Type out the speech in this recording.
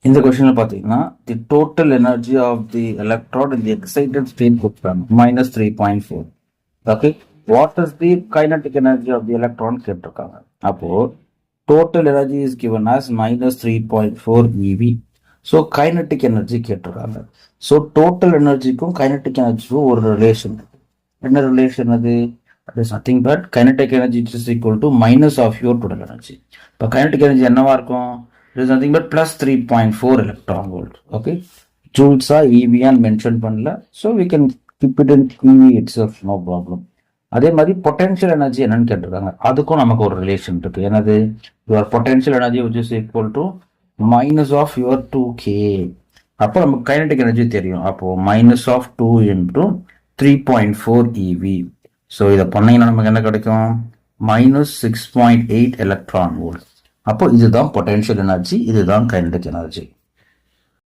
இந்த கொஸ்டின்ல பாத்தீங்கன்னா the total energy of the electron in the excited state கொடுக்குறாங்க -3.4. Okay, what is the kinetic energy of the electron கேட்டிருக்காங்க. அப்போ total energy is given as -3.4 eV. So kinetic energy கேட்டிருக்காங்க. So total எனர்ஜிக்கும் kinetic எனர்ஜிக்கும் ஒரு relation. என்ன relation அது? That is nothing but kinetic energy is equal to minus of your total energy. இப்போ kinetic energy என்னவா இருக்கும்? It is nothing but plus 3.4 electron volt. Okay, joules EV and mention பண்ணல, so we can keep it in EV itself, no problem. அதே மாதிரி potential energy என்னன்னு கேட்டிருக்காங்க. அதுக்கும் நமக்கு ஒரு ரிலேஷன் இருக்கு. என்னது? your potential energy which is equal to minus of your 2k. அப்போ நமக்கு kinetic energy தெரியும். அப்போ minus of 2 into 3.4 EV. So இதை பண்ணீங்கன்னா நமக்கு என்ன கிடைக்கும்? -6.8 எலக்ட்ரான் வோல்ட். அப்போ இதுதான் பொட்டன்ஷியல் எனர்ஜி, இதுதான் கைனடிக் எனர்ஜி.